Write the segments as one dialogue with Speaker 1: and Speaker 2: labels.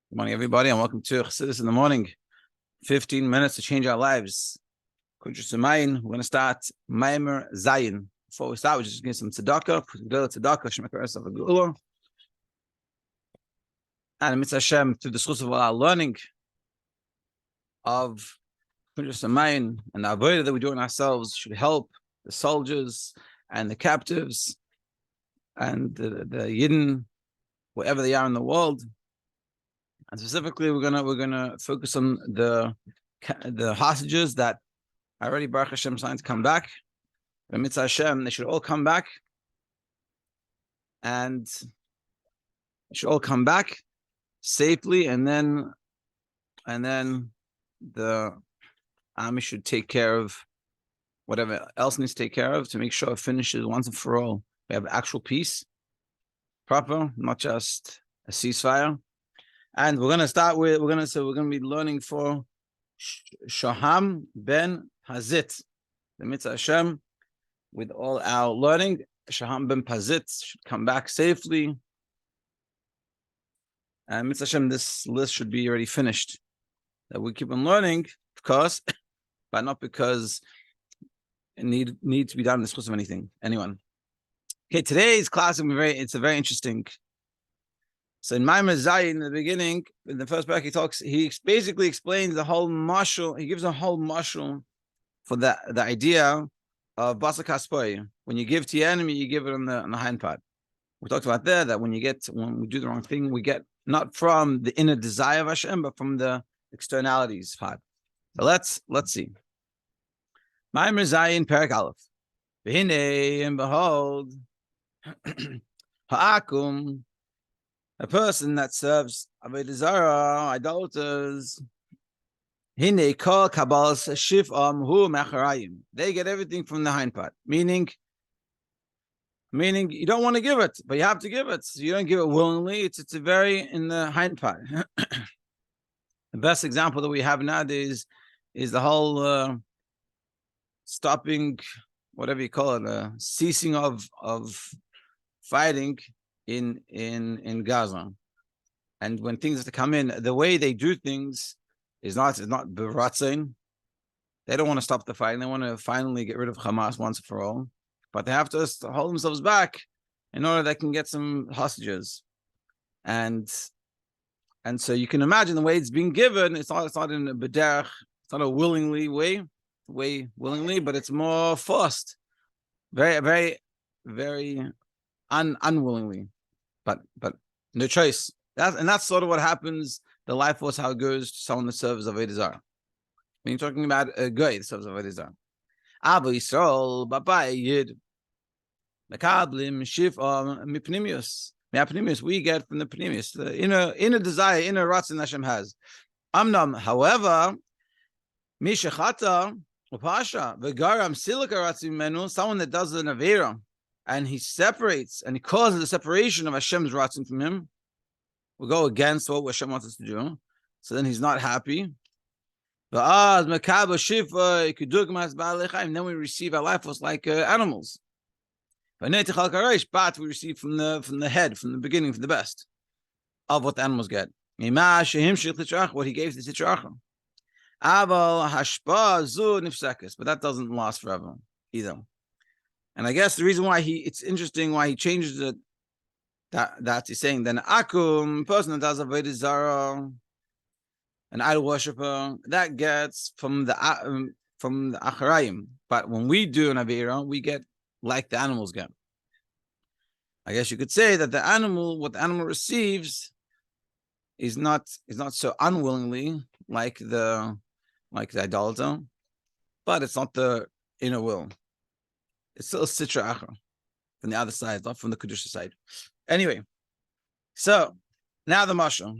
Speaker 1: Good morning, everybody, and welcome to Chassidus in the morning. 15 minutes to change our lives. Kuntres, we're going to start Maamar Zayin. Before we start, we're just going to give some tzedakah. And Mitzvah Hashem, through the schus of our learning of Kuntres and the avodah that we do in ourselves, should help the soldiers and the captives and the Yidden, wherever they are in the world. And specifically, we're gonna focus on the hostages that already Baruch Hashem signed to come back. The Mitzvah Hashem, they should all come back, and they should all come back safely, and then the army should take care of whatever else needs to take care of to make sure it finishes once and for all. We have actual peace, proper, not just a ceasefire. And we're gonna be learning for Shoham ben Pazitz, the Mitzvah Hashem. With all our learning, Shoham ben Pazitz should come back safely. And Mitzvah Hashem, this list should be already finished. That we keep on learning, of course, but not because it need to be done in the course of anyone. Okay, today's class it's a very interesting. So in Maamar Zayin, in the beginning, in the first paragraph, he basically explains the whole mashal. He gives a whole mashal for the idea of basa kaspoy. When you give to your enemy, you give it on the hind part. We talked about there that when we do the wrong thing, we get not from the inner desire of Hashem, but from the externalities part. So let's see. Maamar Zayin, Perek Aleph. V'hinei, and behold, ha'akum, a person that serves avodah zarah, idolaters, hine kol kabbalas shif'am hu macharayim. They get everything from the hind part, meaning you don't want to give it, but you have to give it. So you don't give it willingly. It's a very in the hind part. The best example that we have nowadays is the whole stopping, whatever you call it, ceasing of fighting in Gaza. And when things have to come in, the way they do things is not beratzin. They don't want to stop the fighting. They want to finally get rid of Hamas once and for all. But they have to hold themselves back in order they can get some hostages. And so you can imagine the way it's being given. It's not in a bederach. It's not a willingly way willingly, but it's more forced. Very, very, very unwillingly. But no choice. That's sort of what happens. The life force, how it goes to someone that serves avodah zarah. When you're talking about a guy that serves avodah zarah, Abu Yisrael, Baba Yid, Makablim, Shif, Mipnimius. We get from the Pnimius, the inner desire, inner ratzon Hashem has. Amnam, however, Mishachata, Upasha, Vegaram, Silika Ratzim Menu, someone that does an avera, and he separates, and he causes the separation of Hashem's ratzon from him, will go against what Hashem wants us to do. So then he's not happy. And then we receive our life force like animals. But we receive from the head, from the beginning, from the best of what the animals get. What he gave to the Titracha. But that doesn't last forever either. And I guess the reason why it's interesting why he changes it, that he's saying then akum, person that does avodah zarah, an idol worshiper, that gets from the acharayim. But when we do an avera, we get like the animals get. I guess you could say that what the animal receives is not so unwillingly like the idolater, but it's not the inner will. It's still a sitra achar from the other side, not from the kedusha side. Anyway, so now the mashal.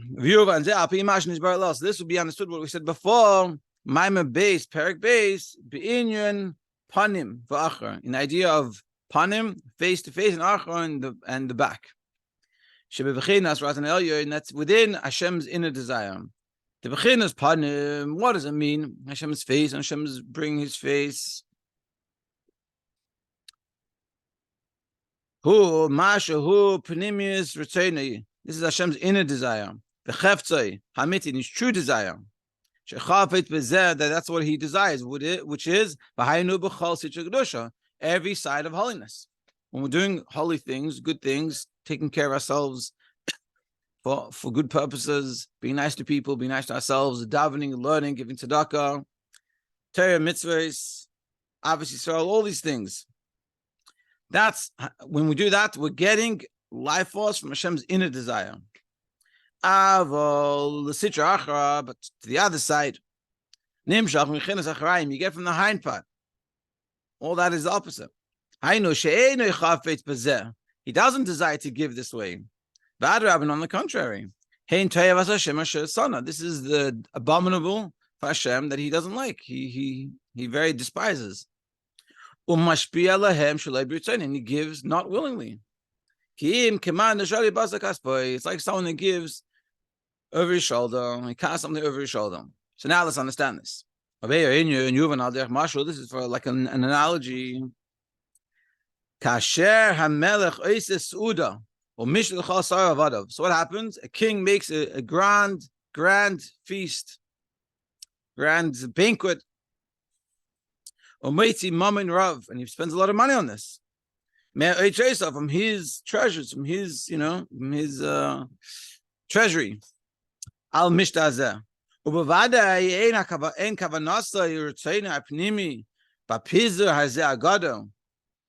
Speaker 1: So this will be understood what we said before. Maamar base, Perek base, be'inyan panim v'achar. In the idea of panim, face to face, and achar, and the back. And that's within Hashem's inner desire. The bechinas panim. What does it mean? Hashem's face, and Hashem's bringing His face. This is Hashem's inner desire. V'cheftzoi hamitin, his true desire. That's what he desires, which is every side of holiness. When we're doing holy things, good things, taking care of ourselves for good purposes, being nice to people, being nice to ourselves, davening, learning, giving tzedakah, Torah, mitzvahs, obviously, so all these things. That's when we do that, we're getting life force from Hashem's inner desire. Avol the sitra achra, but to the other side, nimshach mechinas achrayim, you get from the hind part. All that is the opposite. Hainu she'einu chafetz bezeh. He doesn't desire to give this way. V'adrabin, on the contrary, hein toyavas Hashem asher sana. This is the abominable for Hashem that He doesn't like. He very despises. Umashpia lahem shalei b'ritzayin, and He gives not willingly. It's like someone that gives over his shoulder. He casts something over his shoulder. So now let's understand this. This is for like an analogy. So what happens? A king makes a grand feast, grand banquet, and he spends a lot of money on this. From his treasures, from his treasury. Al mishtazeh.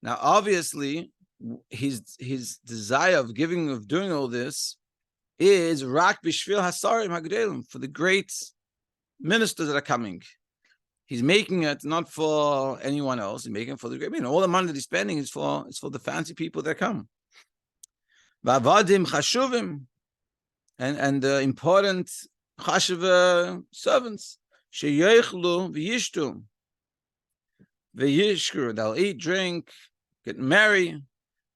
Speaker 1: Now, obviously, his desire of doing all this is rak b'shvil hasarim hagdelim, for the great ministers that are coming. He's making it not for anyone else. He's making it for the great. All the money that he's spending is for the fancy people that come. Va'avadim chashuvim, and the important chashuv servants, sheyochlu v'yishtu v'yishkru. They'll eat, drink, get merry.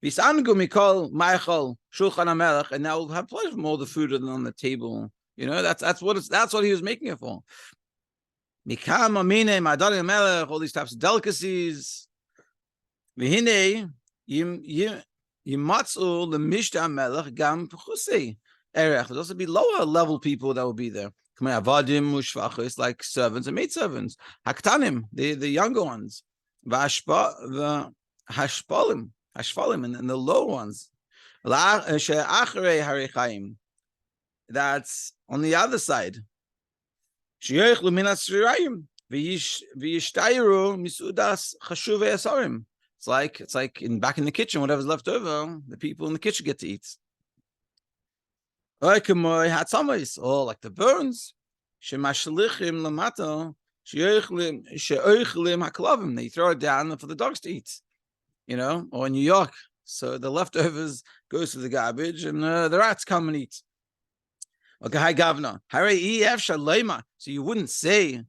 Speaker 1: V'sangu mikol ma'achol shulchan hamelech, and now we'll have pleasure from all the food on the table. That's what he was making it for. All these types of delicacies. There'll also be lower level people that will be there. It's like servants and maidservants. Haktanim, the younger ones. Hashpalim, and the low ones. That's on the other side. It's like back in the kitchen, whatever's left over, the people in the kitchen get to eat. Or like the burns. They throw it down for the dogs to eat. Or in New York, so the leftovers goes to the garbage and the rats come and eat. Okay, hi Governor. So you wouldn't say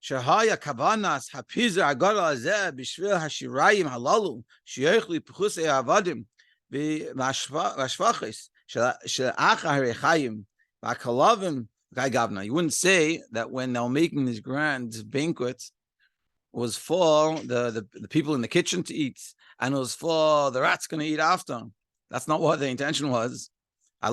Speaker 1: Shahaya Kavanas Hapiza Agara Azeh Bishvil Hashirayim Halalu Sheikhli Puchuse Avadim Vashvachis Shalacha Harechayim Vakalavim. Okay, Governor. You wouldn't say that when they're making this grand banquet was for the people in the kitchen to eat, and it was for the rats going to eat after. That's not what the intention was. For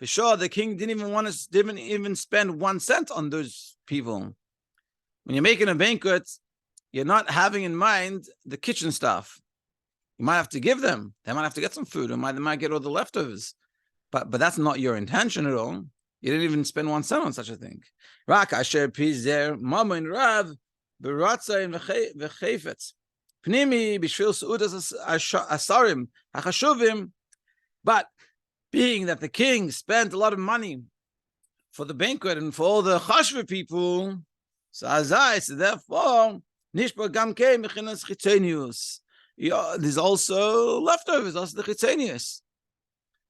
Speaker 1: sure, the king didn't even spend 1 cent on those people. When you're making a banquet, you're not having in mind the kitchen staff. You might have to give them. They might have to get some food, or they might get all the leftovers. But that's not your intention at all. You didn't even spend 1 cent on such a thing. Rak asher pizer mamun rav beratzayim v'chayfetz. Pnimi b'shvil seudas asarim hachashuvim. But being that the king spent a lot of money for the banquet and for all the chashva people, so therefore nishba gamkei mechinas chitzenius. There's also leftovers, also the chitzenius.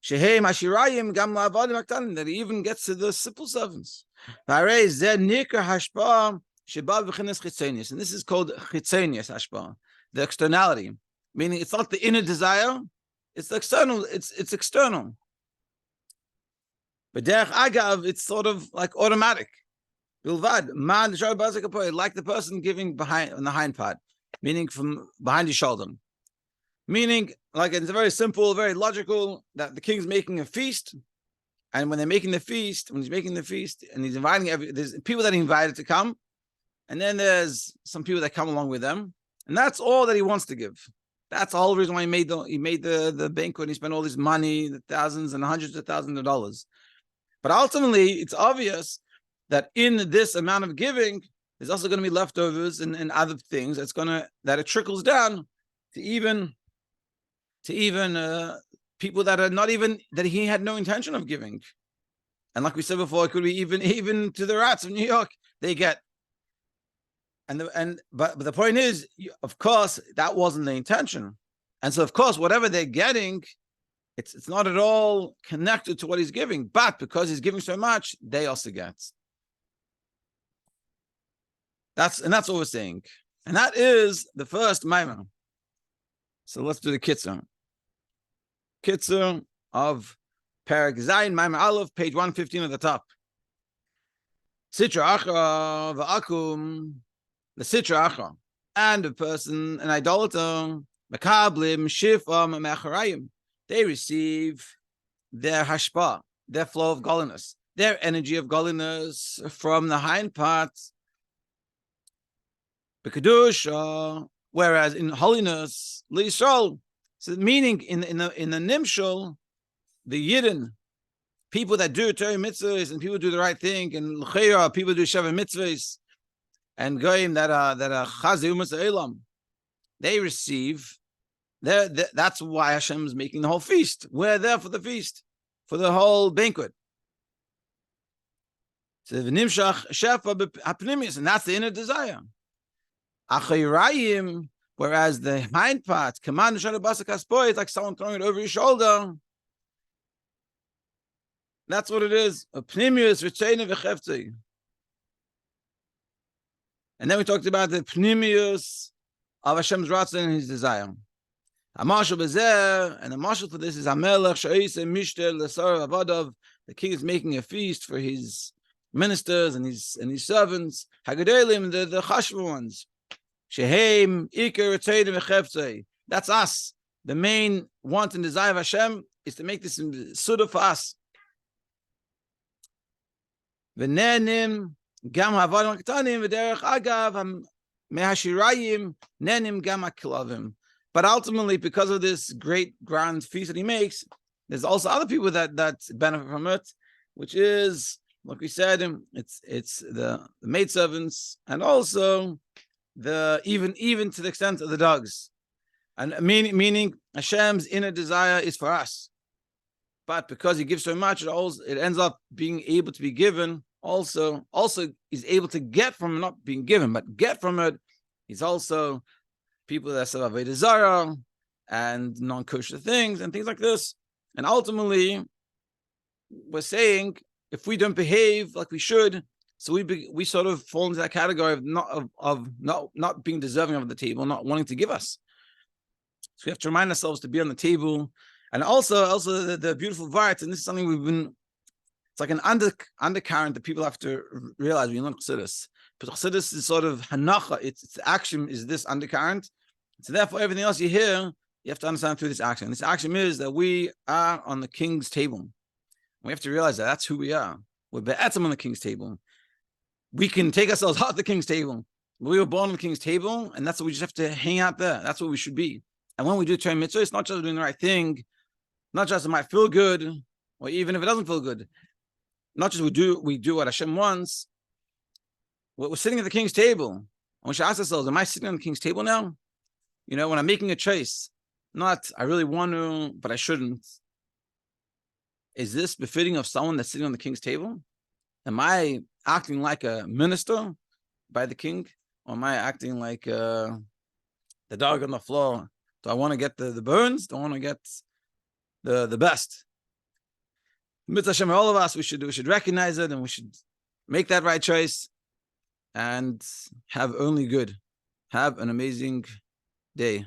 Speaker 1: Shehem ashirayim gam la'avadim aktanim, that he even gets to the simple servants. V'arei zeh nikar hashpa sheba v'chinas chitzenius, and this is called chitzenius hashpa, the externality, meaning it's not the inner desire, it's the external. It's external. But derech agav, it's sort of like automatic. Bilvad man like the person giving behind on the hind part, meaning from behind his shoulder. Meaning, like it's very simple, very logical, that the king's making a feast. And when they're making the feast, when he's making the feast and he's inviting there's people that he invited to come. And then there's some people that come along with them. And that's all that he wants to give. That's the whole reason why he made the banquet. And he spent all this money, the thousands and hundreds of thousands of dollars. But ultimately, it's obvious that in this amount of giving, there's also going to be leftovers and other things that it trickles down to even people that are not even, that he had no intention of giving. And like we said before, it could be even to the rats of New York, they get. But the point is, of course, that wasn't the intention. And so, of course, whatever they're getting, it's not at all connected to what he's giving. But because he's giving so much, they also get. That's what we're saying. And that is the first Maamar. So let's do the Kitzur. Kitzur of Perek Zayin, Maamar Aleph, page 115 at the top. Sitra Achra v'akum, the Sitra Achra, and a person, an idolater, Makablim, Shifam, Mecharayim, they receive their hashpa, their flow of godliness, their energy of godliness from the hind parts. B'kedush, whereas in holiness, L'Yisrael, so meaning in the Nimshul, the Yidden, people that do Torah mitzvahs and people do the right thing, and L'Chera, people do Sheva mitzvahs, and Goyim that are Chazei Umas Elam, they receive. That's why Hashem is making the whole feast. We're there for the feast, for the whole banquet. So the Nimshach Shefa Hapnimis, and that's the inner desire. Achayirayim, whereas the hind part, command it's like someone throwing it over your shoulder. That's what it is. A pnimius v'tzeina v'cheftzei. And then we talked about the pnimius of Hashem's ratzon and his desire. Hamashal bezer, and the marshal for this is Hamelech she'iseh mishtel l'sarav avadav. The king is making a feast for his ministers and his servants. Hagadolim, the chashva ones. Shehem iker tzeidim v'cheftzei. That's us. The main want and desire of Hashem is to make this suda for us. V'nenim gam havadim k'tanim v'derech agav mehashirayim nenim gam ha'kilavim. But ultimately, because of this great grand feast that he makes, there's also other people that benefit from it, which is, like we said, it's the maidservants and also even to the extent of the dogs, and meaning Hashem's inner desire is for us, but because he gives so much, it ends up being able to be given. Also is able to get from not being given, but get from it. He's also people that serve Avodah Zarah and non-kosher things and things like this. And ultimately, we're saying if we don't behave like we should, so we sort of fall into that category of not being deserving of the table, not wanting to give us. So we have to remind ourselves to be on the table, and also the beautiful vart. And this is something it's like an undercurrent that people have to realize when you learn Chassidus. But Chassidus is sort of hanacha. Its action is this undercurrent. So therefore, everything else you hear, you have to understand through this action. This action is that we are on the king's table. We have to realize that that's who we are. We're be'etzem on the king's table. We can take ourselves off the king's table. We were born on the king's table, and that's what we just have to hang out there. That's what we should be. And when we do Torah mitzvah, it's not just doing the right thing, not just it might feel good, or even if it doesn't feel good. Not just we do what Hashem wants. We're sitting at the king's table. And we should ask ourselves, am I sitting on the king's table now? You know, when I'm making a choice, not I really want to, but I shouldn't. Is this befitting of someone that's sitting on the king's table? Am I acting like a minister by the king? Or am I acting like the dog on the floor? Do I want to get the burns? Do I want to get the best? Mitzvah Hashem, all of us, we should recognize it, and we should make that right choice and have only good. Have an amazing day.